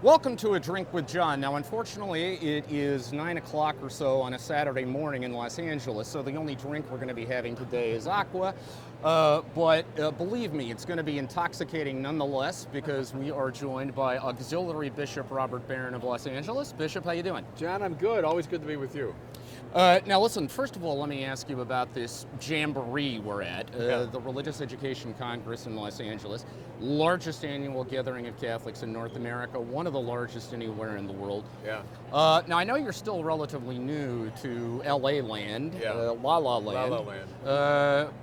Welcome to A Drink with John. Now, unfortunately, it is 9 o'clock or so on a Saturday morning in Los Angeles, so the only drink we're going to be having today is aqua. But believe me, it's going to be intoxicating nonetheless because we are joined by Auxiliary Bishop Robert Barron of Los Angeles. Bishop, how you doing? John, I'm good. Always good to be with you. Now listen, first of all, let me ask you about this jamboree we're at, the Religious Education Congress in Los Angeles, largest annual gathering of Catholics in North America, one of the largest anywhere in the world. Yeah. Now I know you're still relatively new to LA land, La La Land. La La Land.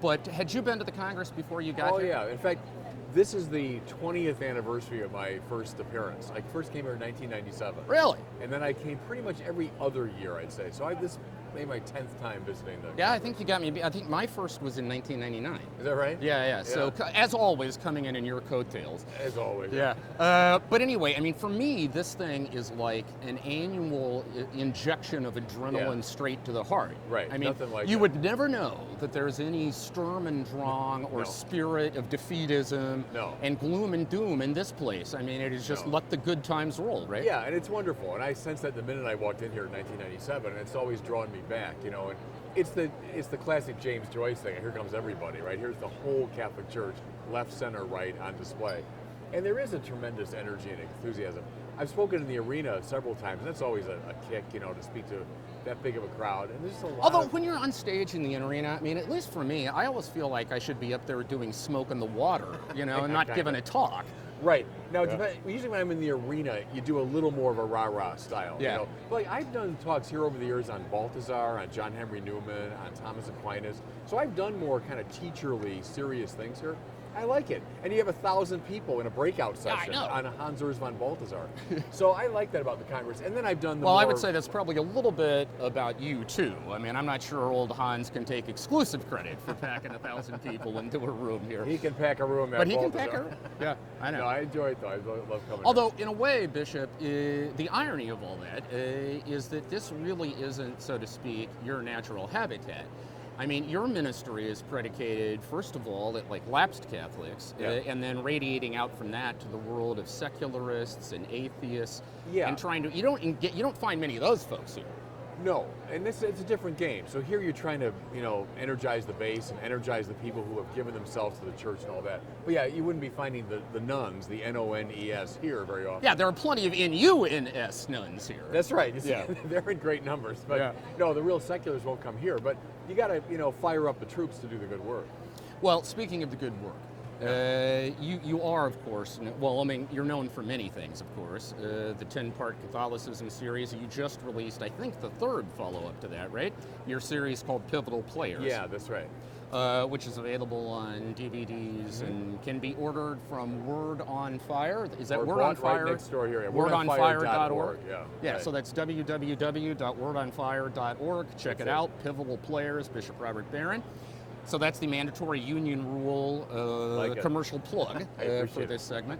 But had you been to the Congress before you got here? Oh yeah, in fact, this is the 20th anniversary of my first appearance. I first came here in 1997. Really? And then I came pretty much every other year, I'd say. So this may be my 10th time visiting the Yeah, I think you got me. I think my first was in 1999. Is that right? Yeah. So as always, coming in your coattails. As always. Yeah. But anyway, I mean, for me, this thing is like an annual injection of adrenaline straight to the heart. Right. I mean, nothing like you that. would never know that there's any Sturm und Drang or No. spirit of defeatism and gloom and doom in this place. I mean, it is just let the good times roll, right? Yeah, and it's wonderful. And I sensed that the minute I walked in here in 1997, and it's always drawn me back, you know. And it's the classic James Joyce thing. Here comes everybody, right? Here's the whole Catholic Church, left, center, right, on display. And there is a tremendous energy and enthusiasm. I've spoken in the arena several times, and that's always a kick, you know, to speak to that big of a crowd. And there's just a lot Although when you're on stage in the arena, I mean, at least for me, I always feel like I should be up there doing smoke in the water, you know, and not giving a talk. Right. Now, usually when I'm in the arena, you do a little more of a rah-rah style. Yeah. You know? But like, I've done talks here over the years on Balthazar, on John Henry Newman, on Thomas Aquinas. So I've done more kind of teacherly, serious things here. I like it. And you have 1,000 people in a breakout session on Hans Urs von Balthasar. So I like that about the Congress. And then I've done the I would say that's probably a little bit about you, too. I mean, I'm not sure old Hans can take exclusive credit for packing 1,000 people into a room here. He can pack a room at But he Balthasar. can pack a room. Yeah, I know. No, I enjoy it, though. I love coming Although, here. in a way, Bishop, the irony of all that is that this really isn't, so to speak, your natural habitat. I mean, your ministry is predicated, first of all, at like lapsed Catholics, and then radiating out from that to the world of secularists and atheists, and trying to you don't find many of those folks here. No, and it's a different game. So here you're trying to, you know, energize the base and energize the people who have given themselves to the church and all that. But yeah, you wouldn't be finding the nuns, the N-O-N-E-S, here very often. Yeah, there are plenty of N-U-N-S nuns here. That's right. They're in great numbers. But no, the real seculars won't come here. But you got to, you know, fire up the troops to do the good work. Well, speaking of the good work, you are, of course, well, I mean, you're known for many things, of course. The 10-part Catholicism series, you just released, I think, the third follow-up to that, right? Your series called Pivotal Players. Yeah, that's right. Which is available on DVDs and can be ordered from Word on Fire. Is that Word on Fire? Right next door here. Yeah, wordonfire.org. Yeah, right. So that's www.wordonfire.org. Check it out. Pivotal Players, Bishop Robert Barron. So that's the mandatory union rule commercial plug for this segment.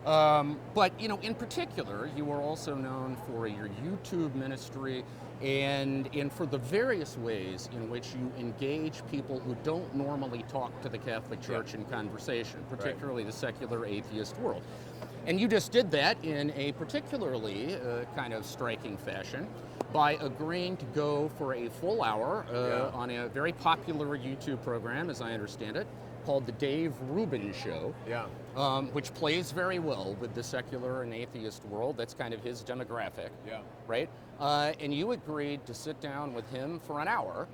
But, you know, in particular, you are also known for your YouTube ministry and for the various ways in which you engage people who don't normally talk to the Catholic Church in conversation, particularly the secular atheist world. And you just did that in a particularly kind of striking fashion by agreeing to go for a full hour on a very popular YouTube program, as I understand it, called The Dave Rubin Show, which plays very well with the secular and atheist world. That's kind of his demographic, right? And you agreed to sit down with him for an hour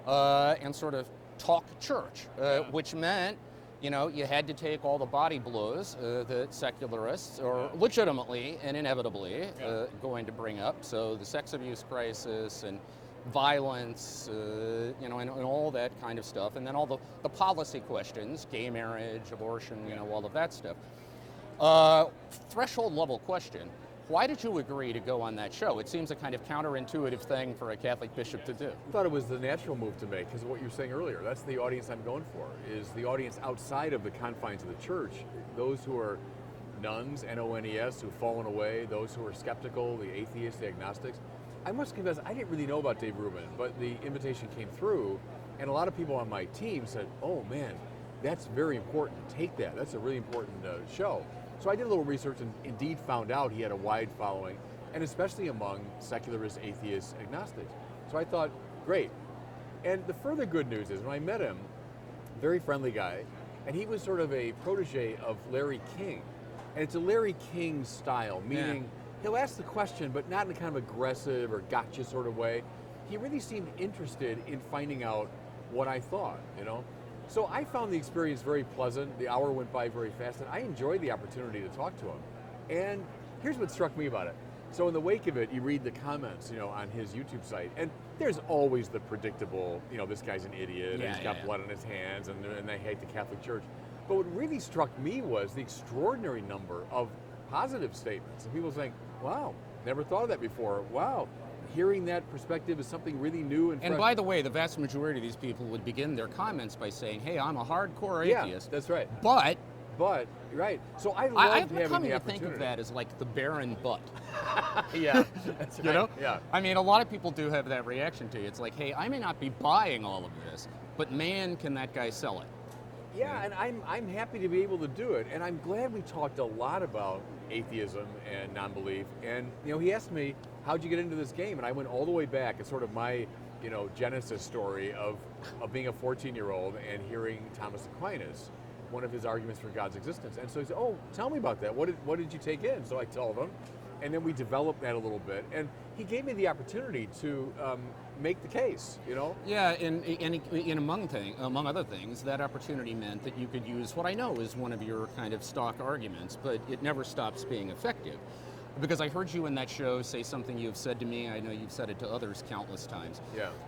and sort of talk church, which meant, you know, you had to take all the body blows that secularists are legitimately and inevitably going to bring up. So the sex abuse crisis and violence, you know, and all that kind of stuff. And then all the policy questions, gay marriage, abortion, you know, all of that stuff. Threshold level question. Why did you agree to go on that show? It seems a kind of counterintuitive thing for a Catholic bishop to do. I thought it was the natural move to make because of what you were saying earlier. That's the audience I'm going for, is the audience outside of the confines of the church. Those who are nuns, N-O-N-E-S, who've fallen away, those who are skeptical, the atheists, the agnostics. I must confess, I didn't really know about Dave Rubin, but the invitation came through, and a lot of people on my team said, oh man, that's very important. Take that. That's a really important show. So I did a little research and indeed found out he had a wide following, and especially among secularists, atheists, agnostics. So I thought, great. And the further good news is when I met him, very friendly guy, and he was sort of a protege of Larry King. And it's a Larry King style, meaning he'll ask the question, but not in a kind of aggressive or gotcha sort of way. He really seemed interested in finding out what I thought, you know? So I found the experience very pleasant. The hour went by very fast, and I enjoyed the opportunity to talk to him. And here's what struck me about it. So in the wake of it, you read the comments, you know, on his YouTube site, and there's always the predictable, you know, this guy's an idiot, and he's got blood on his hands, and they hate the Catholic Church. But what really struck me was the extraordinary number of positive statements. And people saying, wow, never thought of that before. Wow, hearing that perspective is something really new and fresh. And by the way, the vast majority of these people would begin their comments by saying, hey, I'm a hardcore atheist. Yeah, that's right. But, right. So I loved having the opportunity. I'm coming to think of that as like the Barron but. Yeah, that's right. You know? Yeah. I mean, a lot of people do have that reaction to you. It's like, hey, I may not be buying all of this, but man, can that guy sell it. Yeah, and I'm happy to be able to do it, and I'm glad we talked a lot about atheism and non-belief. And you know, he asked me, how'd you get into this game? And I went all the way back. It's sort of my, you know, genesis story of being a 14-year-old and hearing Thomas Aquinas, one of his arguments for God's existence. And so he said, oh, tell me about that. What did you take in? So I told him, and then we developed that a little bit. And he gave me the opportunity to make the case, you know? Yeah, and among other things, that opportunity meant that you could use what I know is one of your kind of stock arguments, but it never stops being effective. Because I heard you in that show say something you've said to me, I know you've said it to others countless times,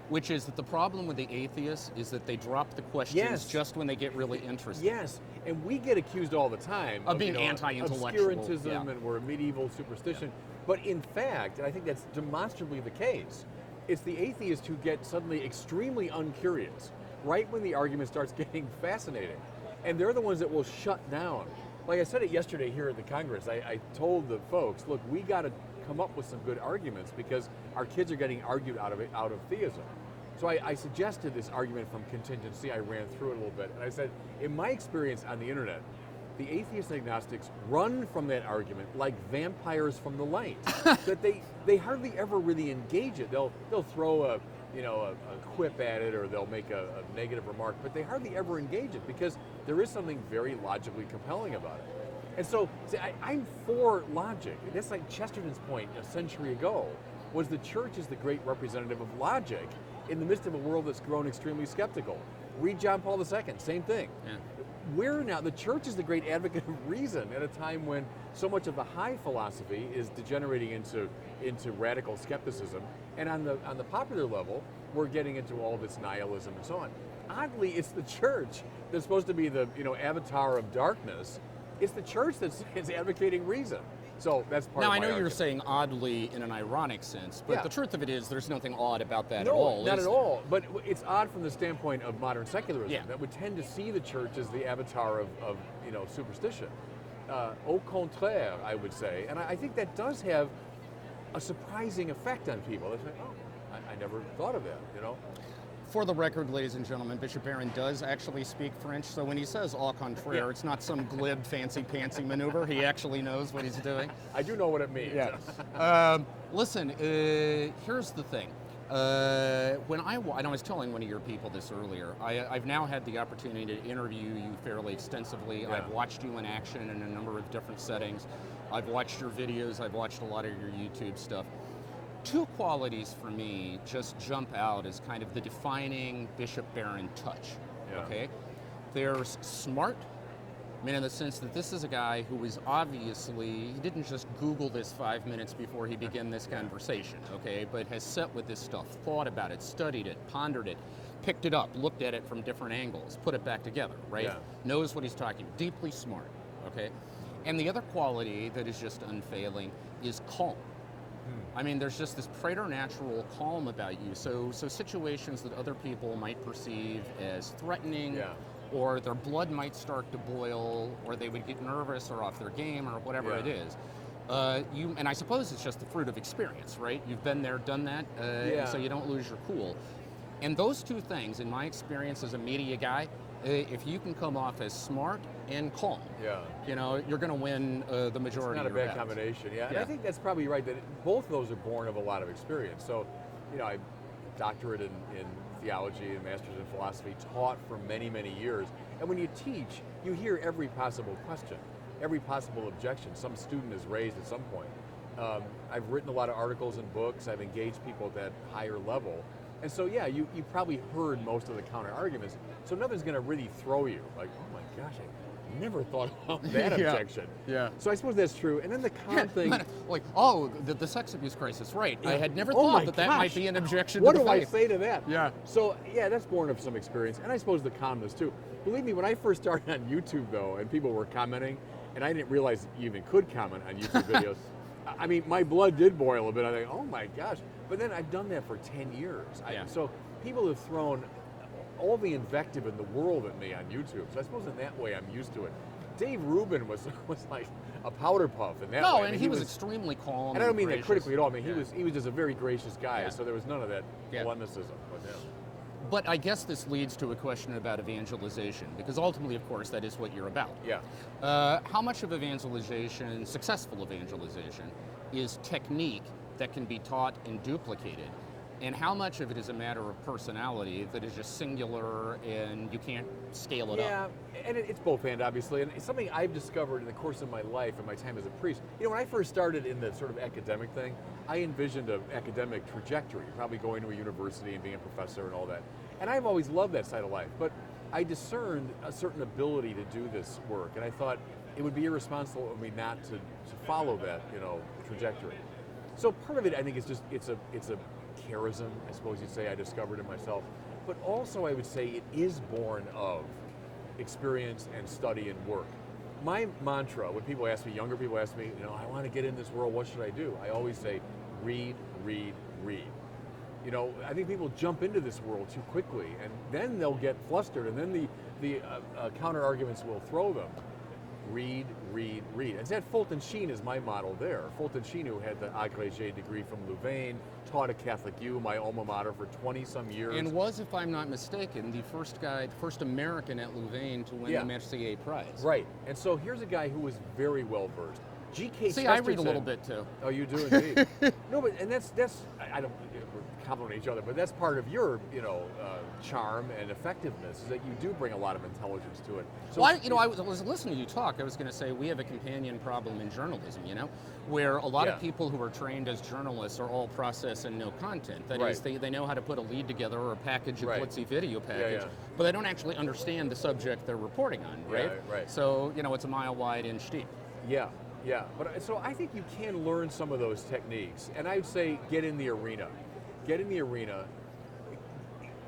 which is that the problem with the atheists is that they drop the questions just when they get really interested. Yes, and we get accused all the time of being anti-intellectual. Obscurantism, and we're a medieval superstition. But in fact, and I think that's demonstrably the case, it's the atheists who get suddenly extremely uncurious, right when the argument starts getting fascinating. And they're the ones that will shut down. Like I said it yesterday here at the Congress, I told the folks, look, we got to come up with some good arguments because our kids are getting argued out of theism. So I suggested this argument from contingency. I ran through it a little bit, and I said, in my experience on the internet, the atheists and agnostics run from that argument like vampires from the light. That they hardly ever really engage it. They'll throw a quip at it, or they'll make a negative remark, but they hardly ever engage it because there is something very logically compelling about it. And so, see, I'm for logic. That's like Chesterton's point a century ago, was the church is the great representative of logic in the midst of a world that's grown extremely skeptical. Read John Paul II, same thing. Yeah. The church is the great advocate of reason at a time when so much of the high philosophy is degenerating into radical skepticism. And on the popular level, we're getting into all this nihilism and so on. Oddly, it's the church that's supposed to be the avatar of darkness. It's the church that's advocating reason. So that's part of my Now, I know argument. you're saying oddly in an ironic sense, but the truth of it is there's nothing odd about that at all. No, not at all. But it's odd from the standpoint of modern secularism that would tend to see the church as the avatar of superstition. Au contraire, I would say. And I think that does have a surprising effect on people. They say, oh, I never thought of that, you know? For the record, ladies and gentlemen, Bishop Barron does actually speak French, so when he says au contraire, it's not some glib, fancy-pantsy maneuver. He actually knows what he's doing. I do know what it means. Yeah. Listen, here's the thing. And I was telling one of your people this earlier, I've now had the opportunity to interview you fairly extensively. Yeah. I've watched you in action in a number of different settings. I've watched your videos. I've watched a lot of your YouTube stuff. Two qualities for me just jump out as kind of the defining Bishop Barron touch. Yeah. Okay, there's smart. I mean, in the sense that this is a guy who was he didn't just Google this 5 minutes before he began this conversation, okay, but has sat with this stuff, thought about it, studied it, pondered it, picked it up, looked at it from different angles, put it back together, right? Yeah. Knows what he's talking, deeply smart, okay? And the other quality that is just unfailing is calm. I mean, there's just this preternatural calm about you. So situations that other people might perceive as threatening, or their blood might start to boil, or they would get nervous or off their game, or whatever it is. And I suppose it's just the fruit of experience, right? You've been there, done that, so you don't lose your cool. And those two things, in my experience as a media guy, if you can come off as smart and calm, you're going to win the majority of your It's not a bad combination, And I think that's probably right, that both of those are born of a lot of experience. So, I have a doctorate in theology and master's in philosophy, taught for many, many years. And when you teach, you hear every possible question, every possible objection some student has raised at some point. I've written a lot of articles and books. I've engaged people at that higher level. And so, you probably heard most of the counter arguments. So nothing's going to really throw you like, oh my gosh, I never thought about that objection. Yeah. So I suppose that's true. And then the con thing. Like, the sex abuse crisis, right. I had never Oh thought that might be an objection what to the do I faith. say to that? Yeah. So, that's born of some experience. And I suppose the calmness, too. Believe me, when I first started on YouTube, though, and people were commenting, and I didn't realize you even could comment on YouTube videos, I mean, my blood did boil a bit. I think, oh my gosh. But then I've done that for 10 years. So people have thrown all the invective in the world at me on YouTube. So I suppose in that way I'm used to it. Dave Rubin was like a powder puff in that way. No, and he was extremely calm. And I don't mean gracious. that critically at all. I mean, he was just a very gracious guy. Yeah. So there was none of that polemicism with him. But I guess this leads to a question about evangelization, because ultimately, of course, that is what you're about. Yeah. How much of evangelization, successful evangelization, is technique that can be taught and duplicated? And how much of it is a matter of personality that is just singular and you can't scale it up? Yeah, and it's both and obviously. And it's something I've discovered in the course of my life and my time as a priest. When I first started in the sort of academic thing, I envisioned an academic trajectory, probably going to a university and being a professor and all that. And I've always loved that side of life. But I discerned a certain ability to do this work. And I thought it would be irresponsible of me not to follow that, trajectory. So part of it, I think, is just, it's a charism, I suppose you'd say, I discovered in myself. But also I would say it is born of experience and study and work. My mantra, when people ask me, younger people ask me, I want to get in this world, what should I do? I always say, read, read, read. I think people jump into this world too quickly, and then they'll get flustered, and then the counter arguments will throw them. Read, read, read. And that Fulton Sheen is my model there. Fulton Sheen, who had the agrégé degree from Louvain, taught at Catholic U, my alma mater, for 20-some years. And was, if I'm not mistaken, the first American at Louvain to win the Mercier Prize. Right. And so here's a guy who was very well versed. G.K. See, I read a little bit too. Oh, you do indeed. No, but that's I don't compliment each other, but that's part of your charm and effectiveness, is that you do bring a lot of intelligence to it. So well, I was listening to you talk. I was going to say we have a companion problem in journalism, where a lot of people who are trained as journalists are all process and no content. That is, they know how to put a lead together or package a glitzy video package, but they don't actually understand the subject they're reporting on, right? Right. So it's a mile wide, inch deep. Yeah. But so I think you can learn some of those techniques, and I would say get in the arena. Get in the arena,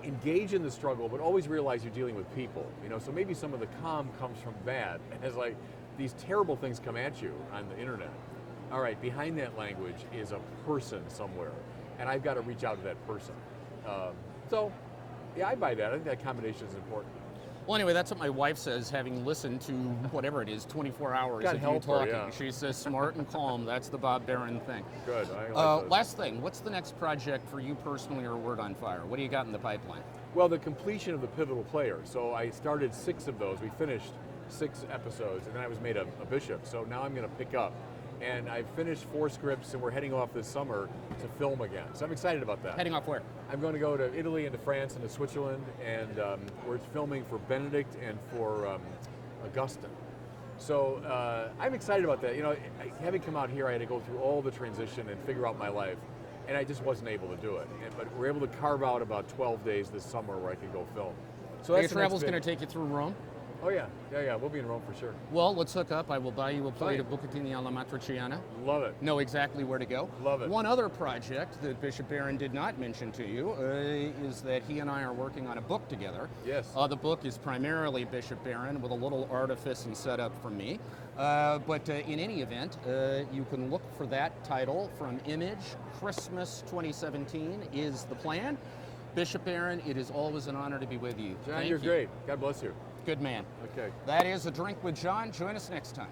engage in the struggle, but always realize you're dealing with people. So maybe some of the calm comes from that, as like these terrible things come at you on the internet. All right, behind that language is a person somewhere, and I've got to reach out to that person. I buy that. I think that combination is important. Well, anyway, that's what my wife says, having listened to whatever it is, 24 hours of you talking. She says smart and calm. That's the Bob Barron thing. Good. I like those. Last thing, what's the next project for you personally or Word on Fire? What do you got in the pipeline? Well, the completion of the Pivotal Player. So I started 6 of those. We finished 6 episodes, and then I was made a bishop. So now I'm going to pick up. And I finished 4 scripts, and we're heading off this summer to film again. So I'm excited about that. Heading off where? I'm going to go to Italy and to France and to Switzerland, and we're filming for Benedict and for Augustine. So I'm excited about that. Having come out here, I had to go through all the transition and figure out my life, and I just wasn't able to do it. But we're able to carve out about 12 days this summer where I can go film. So your travel's going to take you through Rome? Oh yeah, we'll be in Rome for sure. Well, let's hook up. I will buy you a plate of bucatini alla matriciana. Love it. Know exactly where to go. Love it. One other project that Bishop Barron did not mention to you is that he and I are working on a book together. Yes. The book is primarily Bishop Barron with a little artifice and setup from me. But in any event, you can look for that title from Image. Christmas 2017 is the plan. Bishop Barron, it is always an honor to be with you. John, you're great. God bless you. Good man. Okay. That is A Drink with John. Join us next time.